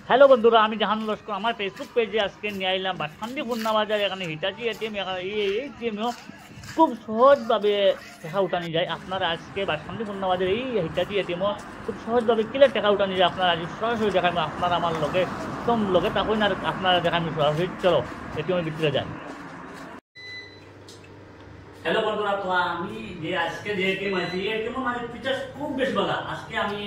Hello বন্ধুরা, আমি জাহান লস্কর আমার ফেসবুক পেজে আজকে নিয়ে আইলাম বাসখান্দি খুলনা বাজার। এখানে হিটাচি এটিএম, এটিএমও খুব সহজভাবে টাকা উঠানি যায়। আপনারা আজকে বাসখান্দি খুলনা বাজার এই হিটাচি এটিএমও খুব সহজভাবে কিলে টাকা উঠানি যায়। আপনারা আজ সরাসরি দেখাবো, আপনারা আমার লগে একদম লগে তখন আর আপনারা দেখাবো সরাসরি। চলো এটিএমের ভিতরে যাই। হ্যালো বন্ধুরা, তো আমি যে আজকে যে এটিএম আছে এই এটিএম মানে ফিচার্স খুব বেশ ভালো। আজকে আমি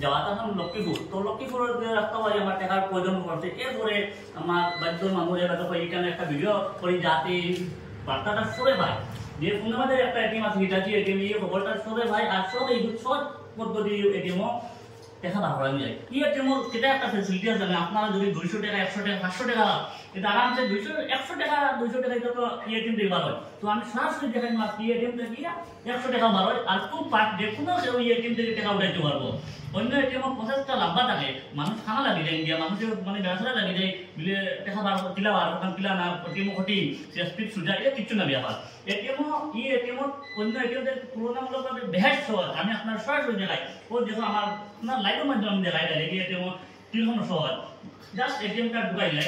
যাওয়াটা হলাম লক্ষ্মীপুর। তো লক্ষ্মীপুরের যে রাস্তা হয় আমার টাকার প্রয়োজন পড়ছে। এরপরে আমার বাধ্যর মানুষের কাছে এইখানে একটা ভিডিও করি যাতে বার্তাটা সরে ভাই যে আমাদের একটা এটিএম আছে হিটাচি এটিএম, এই খবরটা সরে ভাই আর সব এই সহজ পদ্ধতি এটিএমও টাকা বার করা যায়। কি এটিএমও সেটা একটা ফেসিলিটি আছে। আপনারা যদি 200 টাকা 100 টাকা 500 টাকা এটা আরামসে 100 টাকা 200 টাকা এটা তো এটিএম থেকে বার হয়। তো আমি সরাসরি দেখাই মাত্র এটিএম থেকে 100 টাকা বার হয় আর খুব যে কোনো ওই এটিএম থেকে টাকা উঠাইতে পারবো। অন্য এটিএম প্রসেসটা লম্বা থাকে, মানুষ খানা লাগে যায় ইন্ডিয়া মানুষের মানে ব্যবসাটা লাগে যায় বিলে টাকা বার কিলা বার ওখান কিলা না এটিএম ঘটি স্পিড সুজা এটা কিচ্ছু না ব্যাপার। এটিএম এটিএম অন্য এটিএম থেকে তুলনামূলকভাবে বেশ সহজ। আমি আপনার সরাসরি দেখাই ও দেখো আমার আপনার লাইভের মাধ্যমে আমি দেখাই এই এটিএম কিরকম সহজ। জাস্ট এটিএম কার্ড ঢুকাইলে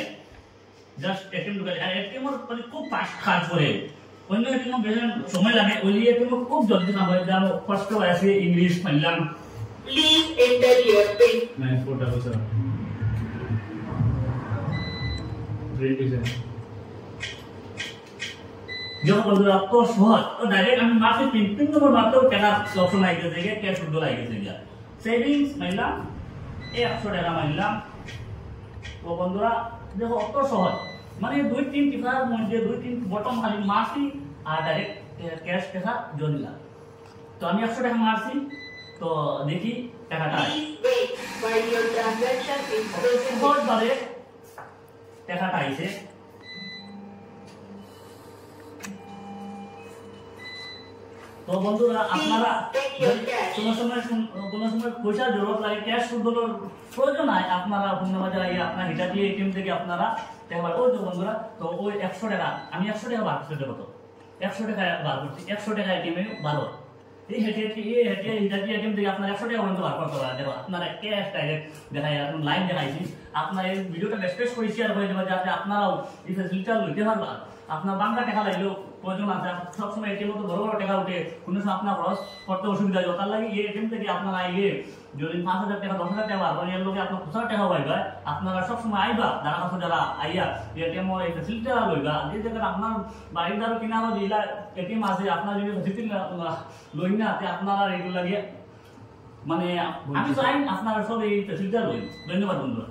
জাস্ট এটিএম ঢুকাইলে আর এটিএম মানে খুব ফাস্ট কাজ করে। অন্য এটিএম বেশ সময় লাগে, ওই এটিএম খুব জলদি কাম হয়। যেমন ফার্স্ট আছে ইংলিশ পাইলাম Please enter your PIN. नहीं फोटो को सर रेडी से जो बंधुरा तो सहज तो डायरेक्ट আমি মাসে 3 নম্বর মাত্র টাকা অপশন আই গেছে যে ক্যাশ উইথড্রল আই গেছে যা সেভিংস মাইলাম 100 টাকা মাইলাম। তো বন্ধুরা দেখো কত সহজ, মানে 2-3 টিপার মধ্যে 2-3 বটন খালি মাসি আর ডাইরেক্ট ক্যাশ টাকা জড়িলাম। তো আমি 100 টাকা মারছি, তো দেখি টাকাটা Please wait while your transaction is processing. সহজভাবে টাকাটা আইছে। তো বন্ধুরা আপনারা কোনো সময় পয়সার জরুরত লাগে, ক্যাশ উইথড্রলের প্রয়োজন হয়, আপনারা খুলনা বাজারে গিয়ে আপনার হিটাচি এটিএম থেকে আপনারা টাকা বার ওই তো বন্ধুরা। তো ওই 100 টাকা আমি 100 টাকা বার করতে কত 100 টাকা বার করছি, 100 টাকা এটিএম এ বার হয়। এই হিটাচি এটিএম থেকে আপনার 100 টাকা পর্যন্ত বার করতে পারেন। দেখো আপনারা ক্যাশ ডাইরেক্ট দেখাই এখন লাইভ দেখাইছি। আপনার এই ভিডিওটা বেশ করে শেয়ার করে দেবেন যাতে আপনারাও এই ফেসিলিটিটা লইতে পারবেন। আপনার বাংলা টাকা লাগলেও প্রয়োজন আছে, সবসময় এটিএম তো বড় বড় টাকা উঠে কোনো সময় আপনার খরচ করতে অসুবিধা হয়। তার লাগে এই এটিএম থেকে আপনারা আইলে যদি 5,000 টাকা 10,000 টাকা বার এর লোকে আপনার 50 টাকা পাইবা। আপনারা সবসময় আইবা যারা কাছে যারা আইয়া এটিএম এই ফেসিলিটিটা লইবা। যে জায়গায় আপনার বাড়ির দ্বারা কিনারও যেগুলা এটিএম আছে আপনার যদি ফেসিলিটি লই না তে আপনারা এগুলো লাগে মানে আমি চাই আপনারা সব এই ফেসিলিটিটা লই। ধন্যবাদ বন্ধুরা।